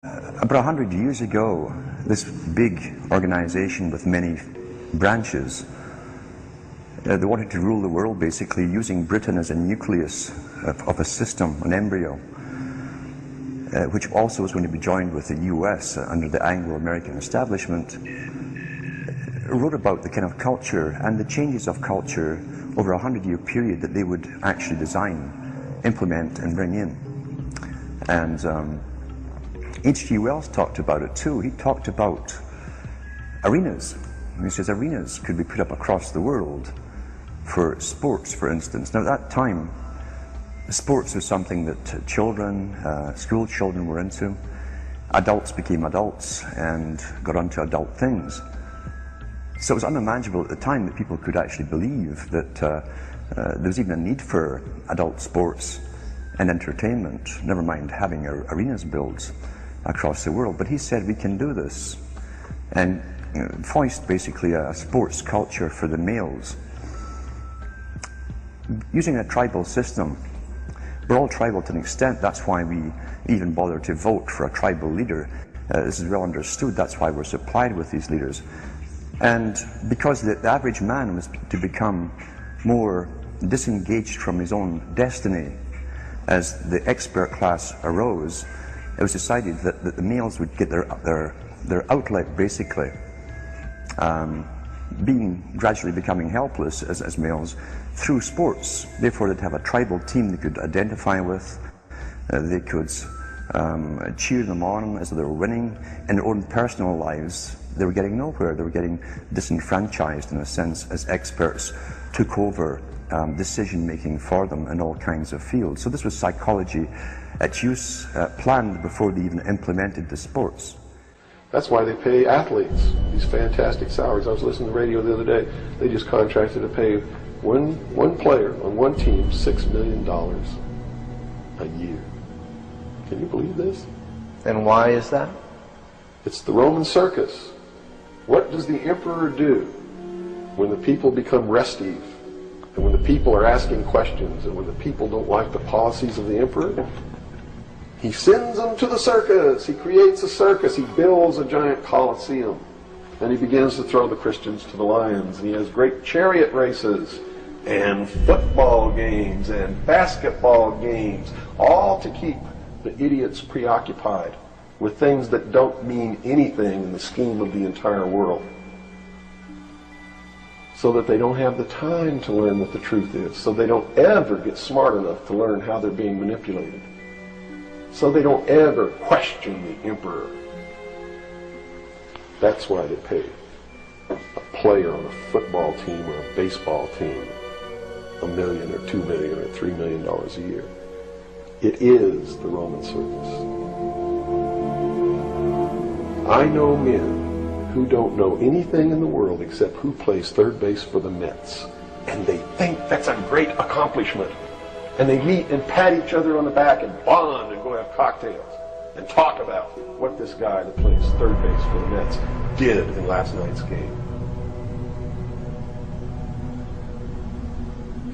About 100 years ago, this big organization with many branches, they wanted to rule the world basically using Britain as a nucleus of a system, an embryo, which also was going to be joined with the US under the Anglo-American establishment, wrote about the kind of culture and the changes of culture over a 100-year period that they would actually design, implement and bring in. And H.G. Wells talked about it too. He talked about arenas. He says arenas could be put up across the world for sports, for instance. Now at that time, sports was something that children, school children were into. Adults became adults and got onto adult things. So it was unimaginable at the time that people could actually believe that there was even a need for adult sports and entertainment, never mind having arenas built across the world. But he said we can do this and foist basically a sports culture for the males using a tribal system. We're all tribal to an extent. That's why we even bother to vote for a tribal leader. This is well understood. That's why we're supplied with these leaders. And because the average man was to become more disengaged from his own destiny as the expert class arose, it was decided that the males would get their outlet basically, gradually becoming helpless as males through sports. Therefore they'd have a tribal team they could identify with, they could cheer them on as they were winning. In their own personal lives they were getting nowhere, they were getting disenfranchised in a sense as experts took over decision making for them in all kinds of fields. So this was psychology at use, planned before they even implemented the sports. That's why they pay athletes these fantastic salaries. I was listening to the radio the other day. They just contracted to pay one player on one team $6 million a year. Can you believe this? And why is that? It's the Roman circus. What does the emperor do when the people become restive, and when the people are asking questions, and when the people don't like the policies of the emperor? He sends them to the circus. He creates a circus. He builds a giant coliseum. And he begins to throw the Christians to the lions. And he has great chariot races and football games and basketball games, all to keep the idiots preoccupied with things that don't mean anything in the scheme of the entire world, so that they don't have the time to learn what the truth is, so they don't ever get smart enough to learn how they're being manipulated, so they don't ever question the emperor. That's why they pay a player on a football team or a baseball team $1 million or $2 million or $3 million a year. It is the Roman circus. I know men who don't know anything in the world except who plays third base for the Mets, and they think that's a great accomplishment. And they meet and pat each other on the back and bond and go have cocktails and talk about what this guy that plays third base for the Mets did in last night's game.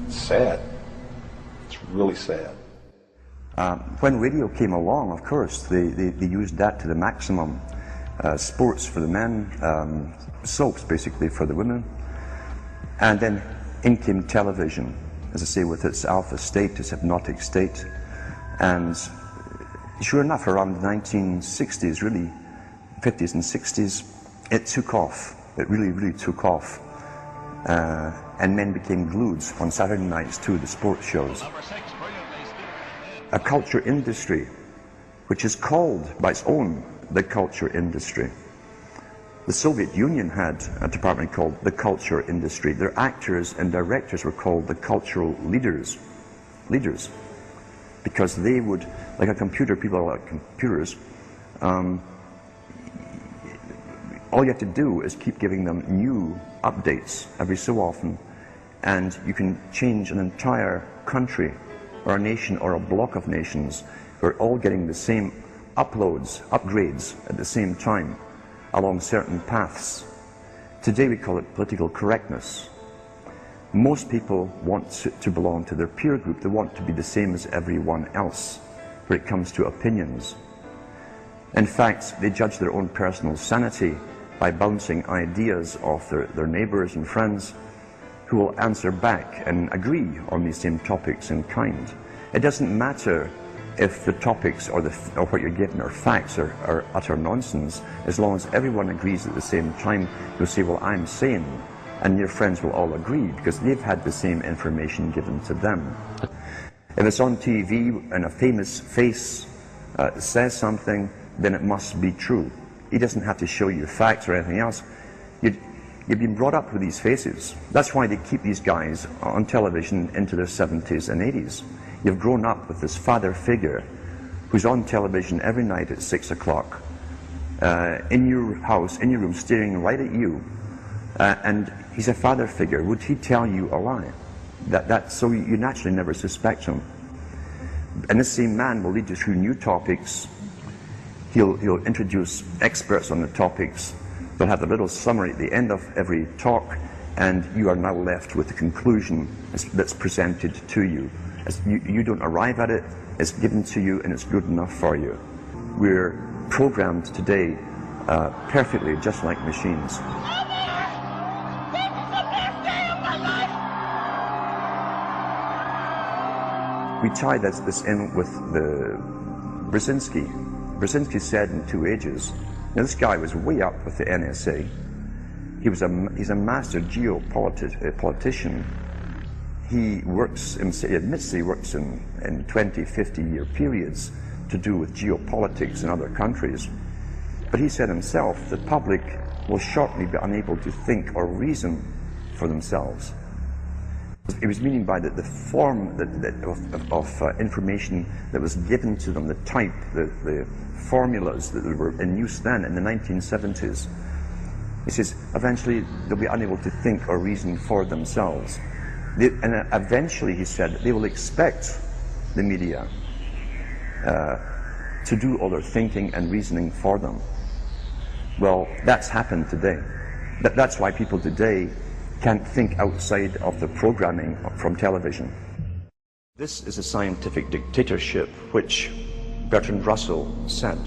It's sad. It's really sad. When radio came along, of course, they used that to the maximum. Sports for the men, soaps basically for the women, and then in came television, as I say, with its alpha state, its hypnotic state. And sure enough, around the 1960s, really, 50s and 60s, it took off. It really took off. And men became glued on Saturday nights to the sports shows. A culture industry, which is called by its own the culture industry. The Soviet Union had a department called the culture industry. Their actors and directors were called the cultural leaders, because they would, like a computer, people are like computers, all you have to do is keep giving them new updates every so often, and you can change an entire country or a nation or a block of nations. We're all getting the same upgrades at the same time along certain paths. Today we call it political correctness. Most people want to belong to their peer group. They want to be the same as everyone else when it comes to opinions. In fact, they judge their own personal sanity by bouncing ideas off their neighbors and friends who will answer back and agree on these same topics in kind. It doesn't matter if the topics or what you're given are facts or utter nonsense, as long as everyone agrees at the same time. You'll say, well, I'm sane, and your friends will all agree because they've had the same information given to them. If it's on TV and a famous face says something, then it must be true. He doesn't have to show you facts or anything else. You've been brought up with these faces. That's why they keep these guys on television into their 70s and 80s. You've grown up with this father figure who's on television every night at 6 o'clock, in your house, in your room, staring right at you. And he's a father figure. Would he tell you a lie? So you naturally never suspect him. And this same man will lead you through new topics. He'll introduce experts on the topics. They'll have a little summary at the end of every talk, and you are now left with the conclusion that's presented to you. You don't arrive at it, it's given to you, and it's good enough for you. We're programmed today perfectly, just like machines. We tie this in with the Brzezinski. Brzezinski said in 2 Ages. Now this guy was way up with the NSA. He's a master geopolitician. He admits he works in 20, 50-year periods to do with geopolitics in other countries. But he said himself, the public will shortly be unable to think or reason for themselves. He was meaning by the form of information that was given to them, the type, the formulas that were in use then in the 1970s. He says, eventually they'll be unable to think or reason for themselves. And eventually, he said, they will expect the media to do all their thinking and reasoning for them. Well, that's happened today. That's why people today can't think outside of the programming from television. This is a scientific dictatorship which Bertrand Russell said,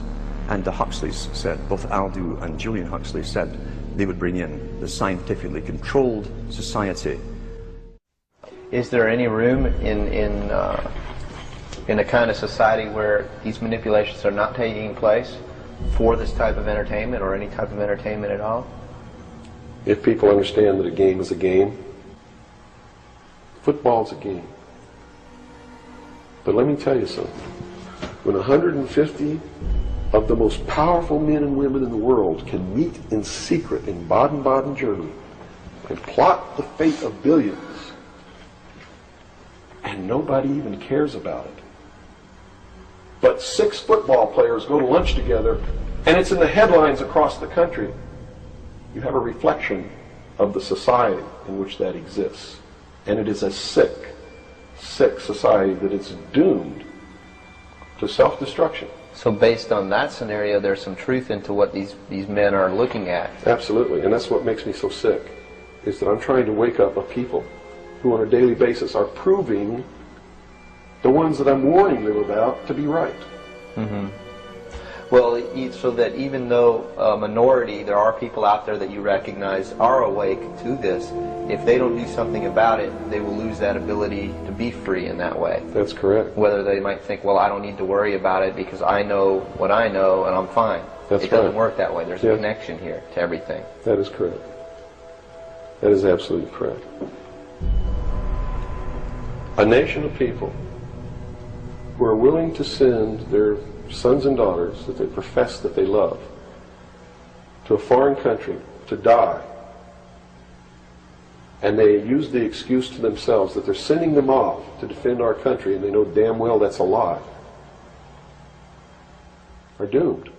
and the Huxleys said, both Aldous and Julian Huxley said they would bring in the scientifically controlled society. Is there any room in a kind of society where these manipulations are not taking place for this type of entertainment or any type of entertainment at all? If people understand that a game is a game, football's a game. But let me tell you something. When 150 of the most powerful men and women in the world can meet in secret in Baden-Baden, Germany, and plot the fate of billions, and nobody even cares about it, but 6 football players go to lunch together, and it's in the headlines across the country, you have a reflection of the society in which that exists. And it is a sick, sick society that is doomed to self-destruction. So based on that scenario, there's some truth into what these men are looking at. Absolutely, and that's what makes me so sick, is that I'm trying to wake up a people who on a daily basis are proving the ones that I'm warning them about to be right. Mm-hmm. Well, so that even though a minority, there are people out there that you recognize are awake to this, if they don't do something about it, they will lose that ability to be free in that way. That's correct. Whether they might think, well, I don't need to worry about it because I know what I know and I'm fine. That's It doesn't right. work that way. There's a connection here to everything. That is correct. That is absolutely correct. A nation of people who are willing to send their sons and daughters that they profess that they love to a foreign country to die, and they use the excuse to themselves that they're sending them off to defend our country, and they know damn well that's a lie, are doomed.